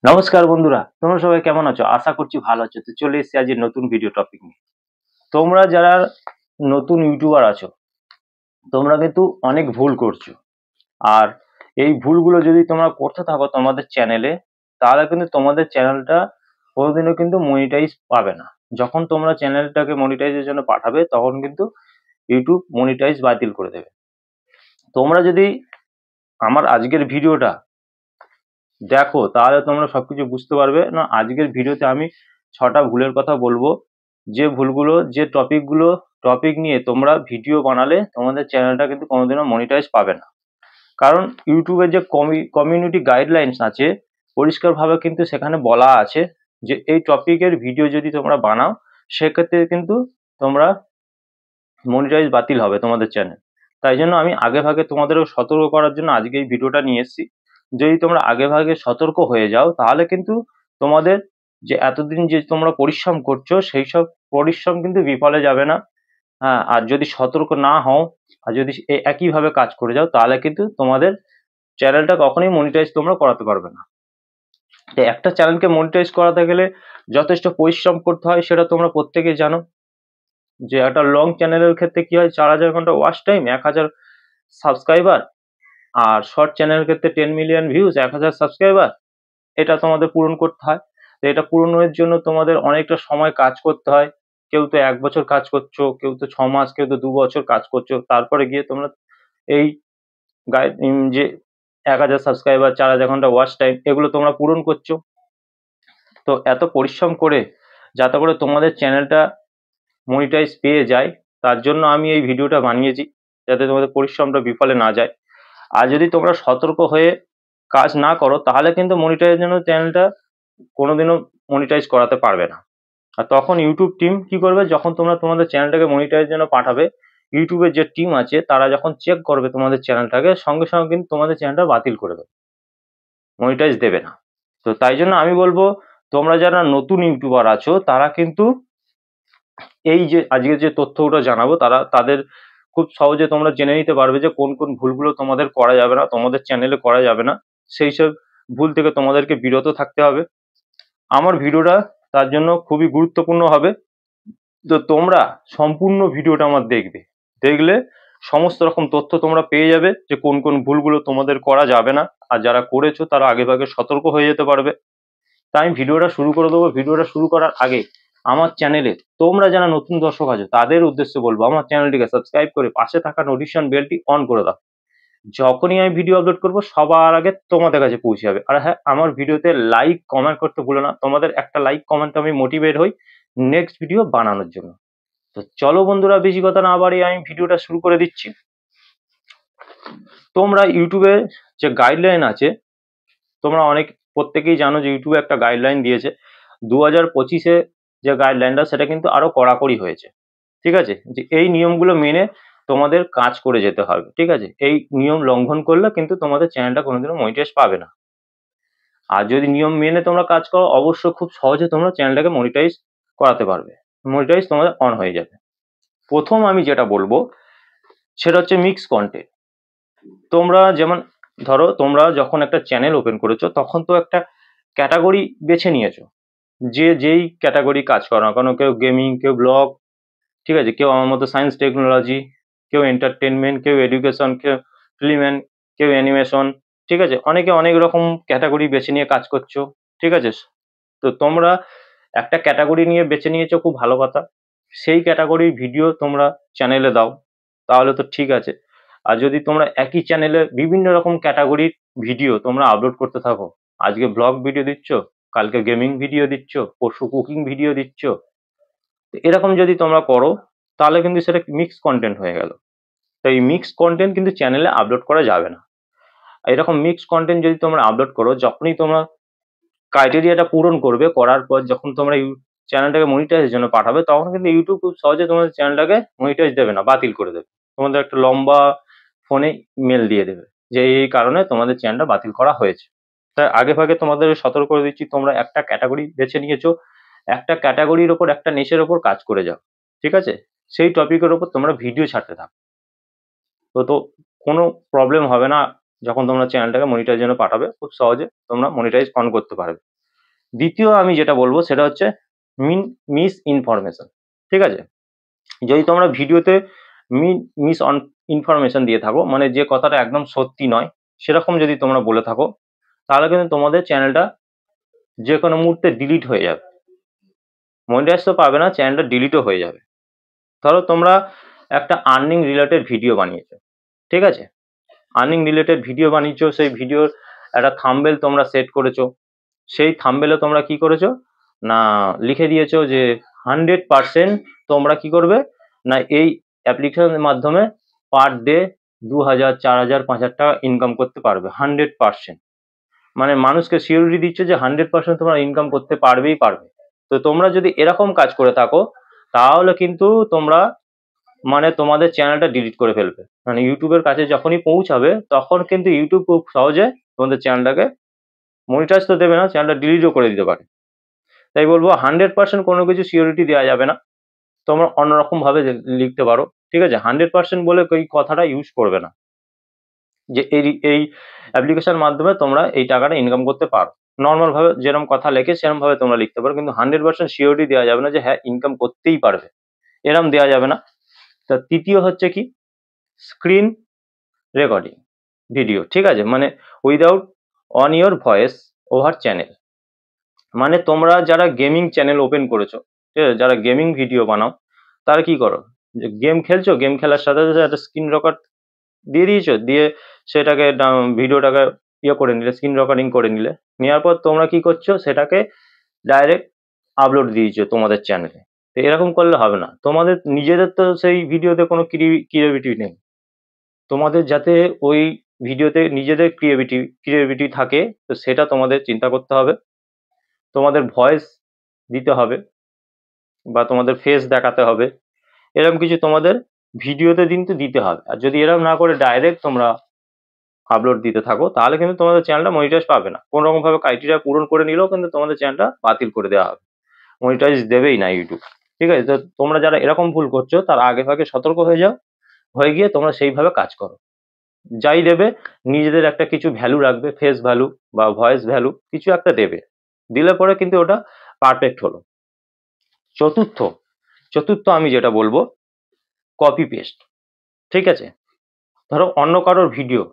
নমস্কার বন্ধুরা, তোমরা সবাই কেমন আছো? আশা করছি ভালো আছো। তো চলে এসেছি আজ নতুন ভিডিও টপিক নিয়ে। তোমরা যারা নতুন ইউটিউবার আছো, তোমরা কিন্তু অনেক ভুল করছো। আর এই ভুলগুলো যদি তোমরা করতে থাকো তোমাদের চ্যানেলে, তাহলে কিন্তু তোমাদের চ্যানেলটা কোনোদিনও কিন্তু মনিটাইজ পাবে না। যখন তোমরা চ্যানেলটাকে মনিটাইজের জন্য পাঠাবে, তখন কিন্তু ইউটিউব মনিটাইজ বাতিল করে দেবে। তোমরা যদি আমার আজকের ভিডিওটা দেখো, তাহলে তোমরা সবকিছু বুঝতে পারবে। না, আজকের ভিডিওতে আমি 6টা ভুলের কথা বলবো, যে ভুলগুলো, যে টপিক নিয়ে তোমরা ভিডিও বানালে তোমাদের চ্যানেলটা কিন্তু কোনোদিনও মনিটাইজ পাবে না। কারণ ইউটিউবের যে কমিউনিটি গাইডলাইন্স আছে, পরিষ্কারভাবে কিন্তু সেখানে বলা আছে যে এই টপিকের ভিডিও যদি তোমরা বানাও, সেক্ষেত্রে কিন্তু তোমরা মনিটাইজ বাতিল হবে তোমাদের চ্যানেল। তাই জন্য আমি আগে ভাগে তোমাদেরও সতর্ক করার জন্য আজকে এই ভিডিওটা নিয়ে এসেছি। যদি তোমরা আগে ভাগে সতর্ক হয়ে যাও, তাহলে কিন্তু তোমাদের যে এতদিন যে তোমরা পরিশ্রম করছো, সেই সব পরিশ্রম কিন্তু বিফলে যাবে না। হ্যাঁ, আর যদি সতর্ক না হও, আর যদি একইভাবে কাজ করে যাও, তাহলে কিন্তু তোমাদের চ্যানেলটা কখনোই মনিটাইজ তোমরা করাতে পারবে না। তো একটা চ্যানেলকে মনিটাইজ করাতে গেলে যথেষ্ট পরিশ্রম করতে হয়, সেটা তোমরা প্রত্যেকেই জানো। যে একটা লং চ্যানেলের ক্ষেত্রে কি হয়, 4,000 ঘন্টা ওয়াচ টাইম, 1,000 সাবস্ক্রাইবার। আর শর্ট চ্যানেলের ক্ষেত্রে 10 মিলিয়ন ভিউজ, 1,000 সাবস্ক্রাইবার, এটা তোমাদের পূরণ করতে হয়। তো এটা পূরণের জন্য তোমাদের অনেকটা সময় কাজ করতে হয়। কেউ তো 1 বছর কাজ করছো, কেউ তো 6 মাস, কেউ তো 2 বছর কাজ করছো, তারপরে গিয়ে তোমরা এই যে 1,000 সাবস্ক্রাইবার, 4,000 ঘন্টা ওয়াচ টাইম, এগুলো তোমরা পূরণ করছো। তো এত পরিশ্রম করে যাতে করে তোমাদের চ্যানেলটা মনিটাইজ পেয়ে যায়, তার জন্য আমি এই ভিডিওটা বানিয়েছি, যাতে তোমাদের পরিশ্রমটা বিফলে না যায়। আর যদি তোমরা সতর্ক হয়ে কাজ না করো, তাহলে কিন্তু মনিটাইজের জন্য চ্যানেলটা কোনোদিনও মনিটাইজ করাতে পারবে না। আর তখন ইউটিউব টিম কি করবে, যখন তোমরা তোমাদের চ্যানেলটাকে মনিটাইজের জন্য পাঠাবে, ইউটিউবের যে টিম আছে তারা যখন চেক করবে তোমাদের চ্যানেলটাকে, সঙ্গে সঙ্গে কিন্তু তোমাদের চ্যানেলটা বাতিল করে দেবে, মনিটাইজ দেবে না। তো তাই জন্য আমি বলবো, তোমরা যারা নতুন ইউটিউবার আছো, তারা কিন্তু এই যে আজকে যে তথ্যগুলো জানাবো, তাদের খুব সহজে তোমরা জেনে নিতে পারবে যে কোন কোন ভুলগুলো তোমাদের করা যাবে না, তোমাদের চ্যানেলে করা যাবে না। সেই সব ভুল থেকে তোমাদেরকে বিরত থাকতে হবে। আমার ভিডিওটা তার জন্য খুবই গুরুত্বপূর্ণ হবে। তো তোমরা সম্পূর্ণ ভিডিওটা আমার দেখবে, দেখলে সমস্ত রকম তথ্য তোমরা পেয়ে যাবে যে কোন কোন ভুলগুলো তোমাদের করা যাবে না। আর যারা করেছো তারা আগেভাগে সতর্ক হয়ে যেতে পারবে। তাই আমি ভিডিওটা শুরু করে দেবো। ভিডিওটা শুরু করার আগে আমার চ্যানেলে তোমরা যারা নতুন দর্শক আছো, তাদের উদ্দেশ্যে বলবো, আমার চ্যানেলটিকে সাবস্ক্রাইব করে পাশে থাকা নোটিফিকেশন বেলটি অন করে দাও। যখনই আমি ভিডিও আপলোড করবো, সবার আগে তোমাদের কাছে পৌঁছে যাবে। আর হ্যাঁ, আমার ভিডিওতে লাইক কমেন্ট করতে ভুলো না। তোমাদের একটা লাইক কমেন্ট আমি মোটিভেট হই নেক্সট ভিডিও বানানোর জন্য। তো চলো বন্ধুরা, বেশি কথা না বাড়িয়ে আমি ভিডিওটা শুরু করে দিচ্ছি। তোমরা ইউটিউবে যে গাইডলাইন আছে, তোমরা প্রত্যেকেই জানো যে ইউটিউবে একটা গাইডলাইন দিয়েছে 2025-এ। যে গাইডলাইনটা, সেটা কিন্তু আরো কড়াকড়ি হয়েছে। ঠিক আছে, যে এই নিয়মগুলো মেনে তোমাদের কাজ করে যেতে হবে। ঠিক আছে, এই নিয়ম লঙ্ঘন করলে কিন্তু তোমাদের চ্যানেলটা কোনোদিনও মনিটাইজ পাবে না। আর যদি নিয়ম মেনে তোমরা কাজ করো, অবশ্যই খুব সহজে তোমরা চ্যানেলটাকে মনিটাইজ করাতে পারবে, মনিটাইজ তোমাদের অন হয়ে যাবে। প্রথম আমি যেটা বলবো, সেটা হচ্ছে মিক্স কন্টেন্ট। তোমরা যেমন ধরো, তোমরা যখন একটা চ্যানেল ওপেন করেছো, তখন তো একটা ক্যাটাগরি বেছে নিয়েছো, যে যেই ক্যাটাগরি কাজ করো না কেন, কেউ গেমিং, কেউ ব্লগ, ঠিক আছে, কেউ আমার মতো সায়েন্স টেকনোলজি, কেউ এন্টারটেনমেন্ট, কেউ এডুকেশন, কেউ ফিল্ম অ্যান্ড, কেউ অ্যানিমেশন। ঠিক আছে, অনেকে অনেক রকম ক্যাটাগরি বেছে নিয়ে কাজ করছো। ঠিক আছে, তো তোমরা একটা ক্যাটাগরি নিয়ে বেছে নিয়েছো, খুব ভালো কথা। সেই ক্যাটাগরির ভিডিও তোমরা চ্যানেলে দাও, তাহলে তো ঠিক আছে। আর যদি তোমরা একই চ্যানেলে বিভিন্ন রকম ক্যাটাগরির ভিডিও তোমরা আপলোড করতে থাকো, আজকে ব্লগ ভিডিও দিচ্ছ, কালকে গেমিং ভিডিও দিচ্ছ, পরশু কুকিং ভিডিও দিচ্ছ, তো এরকম যদি তোমরা করো, তাহলে কিন্তু সেটা মিক্স কন্টেন্ট হয়ে গেল। তো এই মিক্স কন্টেন্ট কিন্তু চ্যানেলে আপলোড করা যাবে না। এরকম মিক্স কন্টেন্ট যদি তোমরা আপলোড করো, যখনই তোমরা ক্রাইটেরিয়াটা পূরণ করবে, করার পর যখন তোমরা চ্যানেলটাকে মনিটাইজের জন্য পাঠাবে, তখন কিন্তু ইউটিউব খুব সহজে তোমাদের চ্যানেলটাকে মনিটাইজ দেবে না, বাতিল করে দেবে। তোমাদের একটা লম্বা ফোনে মেল দিয়ে দেবে যে এই কারণে তোমাদের চ্যানেলটা বাতিল করা হয়েছে। তাই আগে ভাগে তোমাদের সতর্ক করে দিচ্ছি, তোমরা একটা ক্যাটাগরি বেছে নিয়েছো, একটা ক্যাটাগরির ওপর, একটা নিশের ওপর কাজ করে যাও। ঠিক আছে, সেই টপিকের ওপর তোমরা ভিডিও ছাড়তে থাকো। তো কোনো প্রবলেম হবে না। যখন তোমরা চ্যানেলটাকে মনিটাইজের জন্য পাঠাবে, খুব সহজে তোমরা মনিটাইজ অন করতে পারবে। দ্বিতীয় আমি যেটা বলবো সেটা হচ্ছে মিস ইনফরমেশন। ঠিক আছে, যদি তোমরা ভিডিওতে মিস ইনফরমেশন দিয়ে থাকো, মানে যে কথাটা একদম সত্যি নয় সেরকম যদি তোমরা বলে থাকো, তাহলে কিন্তু তোমাদের চ্যানেলটা যে কোনো মুহূর্তে ডিলিট হয়ে যাবে। মনিটাইজ তো পাবে না, চ্যানেলটা ডিলিটও হয়ে যাবে। ধরো তোমরা একটা আর্নিং রিলেটেড ভিডিও বানিয়েছো, ঠিক আছে, আর্নিং রিলেটেড ভিডিও বানিয়েছো, সেই ভিডিওর একটা থাম্বনেল তোমরা সেট করেছো, সেই থাম্বনেলে তোমরা কি করেছো না লিখে দিয়েছো যে 100% তোমরা কি করবে না এই অ্যাপ্লিকেশনের মাধ্যমে পার ডে 2000, 4000, 5000 টাকা ইনকাম করতে পারবে 100%। মানে মানুষকে সিওরিটি দিচ্ছে যে 100% তোমরা ইনকাম করতে পারবেই পারবে। তো তোমরা যদি এরকম কাজ করে থাকো, তাহলে কিন্তু তোমরা মানে তোমাদের চ্যানেলটা ডিলিট করে ফেলবে। মানে ইউটিউবের কাছে যখনই পৌঁছাবে তখন কিন্তু ইউটিউব খুব সহজে তোমাদের চ্যানেলটাকে মনিটাইজ তো দেবে না, চ্যানেলটা ডিলিটও করে দিতে পারে। তাই বলবো 100% কোনো কিছু সিওরিটি দেওয়া যাবে না, তোমরা অন্যরকম ভাবে লিখতে পারো। ঠিক আছে, 100% বলে এই কথাটা ইউজ করবে না যে এই অ্যাপ্লিকেশন মাধ্যমে তোমরা এই টাকাটা ইনকাম করতে পারো। নর্মাল ভাবে যেরকম কথা লেখে সেরকম ভাবে তোমরা লিখতে পারো, কিন্তু 100% সিওরিটি দেওয়া যাবে না যে হ্যাঁ ইনকাম করতেই পারবে, এরম দেওয়া যাবে না। তা তৃতীয় হচ্ছে কি, স্ক্রিন রেকর্ডিং ভিডিও। ঠিক আছে, মানে without on your voice over channel. মানে তোমরা যারা গেমিং চ্যানেল ওপেন করেছো, ঠিক আছে, যারা গেমিং ভিডিও বানাও, তারা কি করো, যে গেম খেলছো, গেম খেলার সাথে সাথে একটা স্ক্রিন রেকর্ড দিয়ে দিয়েছো, দিয়ে সেটাকে ভিডিওটাকে ইয়ে করে নিলে, স্ক্রিন রেকর্ডিং করে নিলে, নেওয়ার পর তোমরা কি করছো, সেটাকে ডাইরেক্ট আপলোড দিয়েছো তোমাদের চ্যানেলে। তো এরকম করলে হবে না, তোমাদের নিজেদের তো সেই ভিডিওতে কোনো ক্রিয়েটিভিটি নেই। তোমাদের যাতে ওই ভিডিওতে নিজেদের ক্রিয়েটিভিটি থাকে, তো সেটা তোমাদের চিন্তা করতে হবে। তোমাদের ভয়েস দিতে হবে বা তোমাদের ফেস দেখাতে হবে, এরকম কিছু তোমাদের ভিডিওতে কিন্তু দিতে হবে। আর যদি এরকম না করে ডাইরেক্ট তোমরা আপলোড দিতে থাকো, তাহলে কিন্তু তোমাদের চ্যানেলটা মনিটাইজ পাবে না। কোনো রকম ভাবে ক্রাইটেরিয়া পূরণ করে নিলেও কিন্তু তোমাদের চ্যানেলটা বাতিল করে দেওয়া হবে, মনিটাইজ দেবেই না ইউটিউব। ঠিক আছে, তো তোমরা যারা এরকম ভুল করছো তার আগে ভাগে সতর্ক হয়ে যাও, হয়ে গিয়ে তোমরা সেইভাবে কাজ করো। যাই দেবে নিজেদের একটা কিছু ভ্যালু রাখবে, ফেস ভ্যালু বা ভয়েস ভ্যালু কিছু একটা দেবে, দিলে পরে কিন্তু ওটা পারফেক্ট হলো। চতুর্থ চতুর্থ আমি যেটা বলবো, কপি পেস্ট। ঠিক আছে, ধরো অন্য কারোর ভিডিও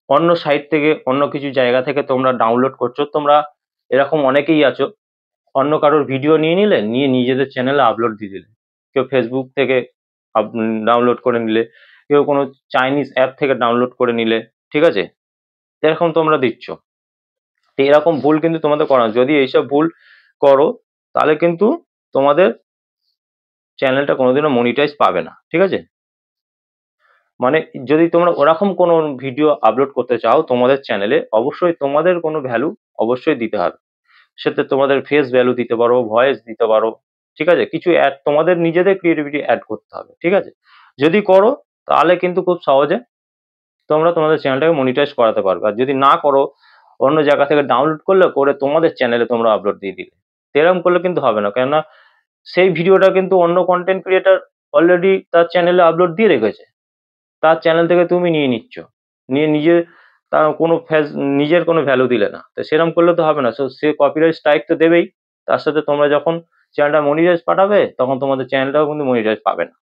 অন্য সাইট থেকে, অন্য কিছু জায়গা থেকে তোমরা ডাউনলোড করছো, তোমরা এরকম অনেকেই আছো, অন্য কারোর ভিডিও নিয়ে নিলে, নিয়ে নিজেদের চ্যানেলে আপলোড দিয়ে দিলে। কেউ ফেসবুক থেকে ডাউনলোড করে নিলে, কেউ কোনো চাইনিজ অ্যাপ থেকে ডাউনলোড করে নিলে। ঠিক আছে, এরকম তোমরা দিচ্ছ। তো এরকম ভুল কিন্তু তোমাদের করা না। যদি এইসব ভুল করো, তাহলে কিন্তু তোমাদের চ্যানেলটা কোনোদিনও মনিটাইজ পাবে না। ঠিক আছে, মানে যদি তোমরা ওরকম কোনো ভিডিও আপলোড করতে চাও তোমাদের চ্যানেলে, অবশ্যই তোমাদের কোনো ভ্যালু অবশ্যই দিতে হবে। সেটা তোমাদের ফেস ভ্যালু দিতে পারো, ভয়েস দিতে পারো। ঠিক আছে, কিছু অ্যাড তোমাদের নিজেদের ক্রিয়েটিভিটি অ্যাড করতে হবে। ঠিক আছে, যদি করো তাহলে কিন্তু খুব সহজে তোমরা তোমাদের চ্যানেলটাকে মনিটাইজ করাতে পারবে। আর যদি না করো, অন্য জায়গা থেকে ডাউনলোড করলে, করে তোমাদের চ্যানেলে তোমরা আপলোড দিয়ে দিলে, এরকম করলে কিন্তু হবে না। কেননা সেই ভিডিওটা কিন্তু অন্য কন্টেন্ট ক্রিয়েটার অলরেডি তার চ্যানেলে আপলোড দিয়ে রেখেছে, তার চ্যানেল থেকে তুমি নিয়ে নিচ্ছ, নিয়ে নিজে তার কোনো নিজের কোনো ভ্যালু দিলে না। তো সেরকম করলে তো হবে না, সে কপিরাইট স্ট্রাইক তো দেবেই। তার সাথে তোমরা যখন চ্যানেলটা মনিটাইজ পাঠাবে, তখন তোমাদের চ্যানেলটাও কিন্তু মনিটাইজ পাবে না।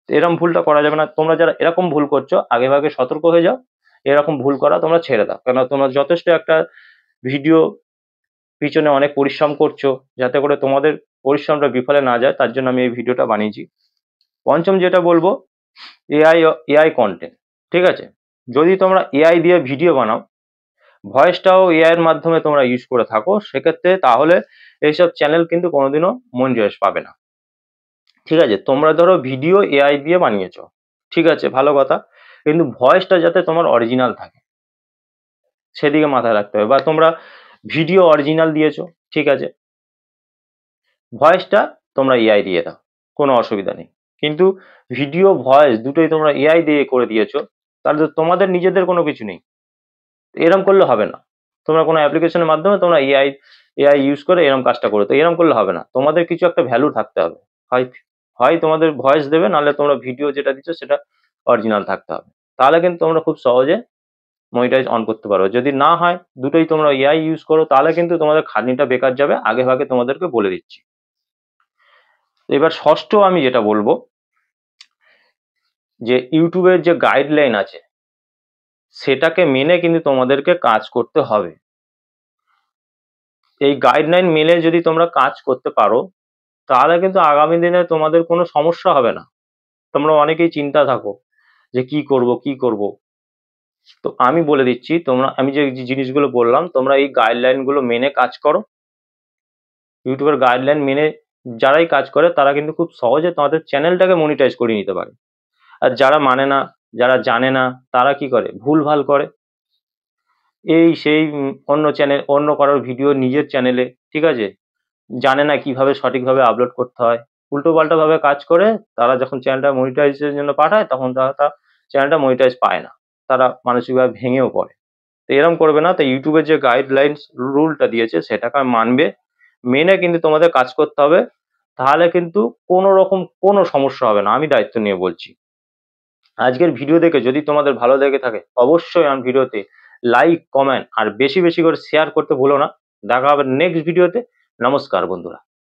তো এরকম ভুলটা করা যাবে না। তোমরা যারা এরকম ভুল করছো, আগে ভাগে সতর্ক হয়ে যাও, এরকম ভুল করা তোমরা ছেড়ে দাও। কেন তোমরা যথেষ্ট একটা ভিডিও পিছনে অনেক পরিশ্রম করছো, যাতে করে তোমাদের পরিশ্রমটা বিফলে না যায়, তার জন্য আমি এই ভিডিওটা বানিয়েছি। পঞ্চম যেটা বলবো, এআই এআই কন্টেন্ট। ঠিক আছে, যদি তোমরা এআই দিয়ে ভিডিও বানাও, ভয়েসটাও এআই এর মাধ্যমে তোমরা ইউজ করে থাকো, সেক্ষেত্রে তাহলে এইসব চ্যানেল কিন্তু কোনোদিনও মনিটাইজ পাবে না। ঠিক আছে, তোমরা ধরো ভিডিও এআই দিয়ে বানিয়েছো, ঠিক আছে, ভালো কথা, কিন্তু ভয়েসটা যাতে তোমার অরিজিনাল থাকে সেদিকে মাথায় রাখতে হবে। বা তোমরা ভিডিও অরিজিনাল দিয়েছো, ঠিক আছে, ভয়েসটা তোমরা এআই দিয়ে দাও, কোনো অসুবিধা নেই। কিন্তু ভিডিও ভয়েস দুটোই তোমরা এআই দিয়ে করে দিয়েছো, তাহলে তো তোমাদের নিজেদের কোনো কিছু নেই। এরম করলে হবে না। তোমরা কোনো অ্যাপ্লিকেশনের মাধ্যমে তোমরা এআই এআই ইউজ করে এরম কাজটা করো, তো এরম করলে হবে না। তোমাদের কিছু একটা ভ্যালু থাকতে হবে, হয় হয় তোমাদের ভয়েস দেবে, নাহলে তোমরা ভিডিও যেটা দিচ্ছ সেটা অরিজিনাল থাকতে হবে। তাহলে কিন্তু তোমরা খুব সহজে মনিটাইজ অন করতে পারো। যদি না হয়, দুটোই তোমরা এআই ইউজ করো, তাহলে কিন্তু তোমাদের খাটনিটা বেকার যাবে, আগে ভাগে তোমাদেরকে বলে দিচ্ছি। এবার ষষ্ঠ আমি যেটা বলবো, যে ইউটিউবের যে গাইডলাইন আছে সেটাকে মেনে কিন্তু তোমাদেরকে কাজ করতে হবে। এই গাইডলাইন মেনে যদি তোমরা কাজ করতে পারো, তাহলে কিন্তু আগামী দিনে তোমাদের কোনো সমস্যা হবে না। তোমরা অনেকেই চিন্তা থাকো যে কি করব কি করব। তো আমি বলে দিচ্ছি, আমি যে জিনিসগুলো বললাম, তোমরা এই গাইডলাইন গুলো মেনে কাজ করো। ইউটিউবের গাইডলাইন মেনে যারাই কাজ করে তারা কিন্তু খুব সহজে তোমাদের চ্যানেলটাকে মনিটাইজ করে নিতে পারে। আর যারা মানে না, যারা জানে না, তারা কি করে, ভুলভাল করে, এই সেই অন্য চ্যানেল, অন্য কারোর ভিডিও নিজের চ্যানেলে, ঠিক আছে, জানে না কিভাবে সঠিকভাবে আপলোড করতে হয়, উল্টো পাল্টা ভাবে কাজ করে। তারা যখন চ্যানেলটা মনিটাইজের জন্য পাঠায়, তখন তারা চ্যানেলটা মনিটাইজ পায় না, তারা মানসিকভাবে ভেঙেও পড়ে। তো এরকম করবে না। তো ইউটিউবের যে গাইডলাইন্স রুলটা দিয়েছে সেটাকে মানবে, মেনে কিন্তু তোমাদের কাজ করতে হবে। তাহলে কিন্তু কোনো রকম কোনো সমস্যা হবে না, আমি দায়িত্ব নিয়ে বলছি। আজকের ভিডিও দেখে যদি তোমাদের ভালো লেগে থাকে, অবশ্যই আমার ভিডিওতে লাইক, কমেন্ট আর বেশি বেশি করে শেয়ার করতে ভুলো না। দেখা হবে নেক্সট ভিডিওতে। নমস্কার বন্ধুরা।